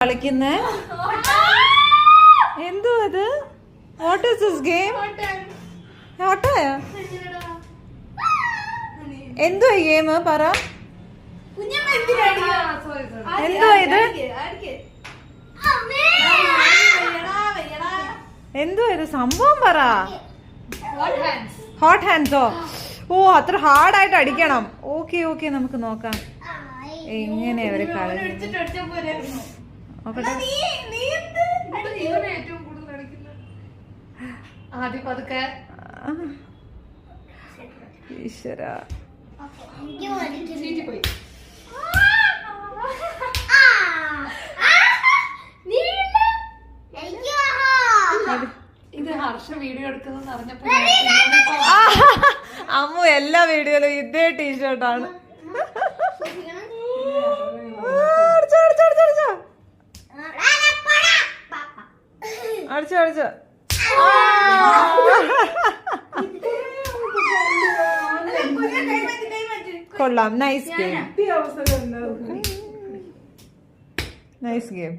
കളിക്കുന്നേ എന്തോ അത്? What is this game? ഓട്ടോയാ? എന്തോ ഈ ഗെയിം പറ. എന്തോ ഇത്? എന്തോ ഇത് സംഭവം പറ. ഹോട്ട് ഹാൻഡ്സോ? ഓ അത്ര ഹാർഡായിട്ട് അടിക്കണം. ഓക്കെ ഓക്കെ നമുക്ക് നോക്കാം എങ്ങനെ അവര് കളിക്കുന്നത്. ഈശ്വര ഇത് ഹർഷ വീഡിയോ എടുക്കുന്ന അറിഞ്ഞപ്പോ അമ്മു എല്ലാ വീഡിയോയിലും ഇതേ ടീഷർട്ടാണ്. അടിച്ചോ അടിച്ചോ. കൊള്ളാം. Nice game. Nice game.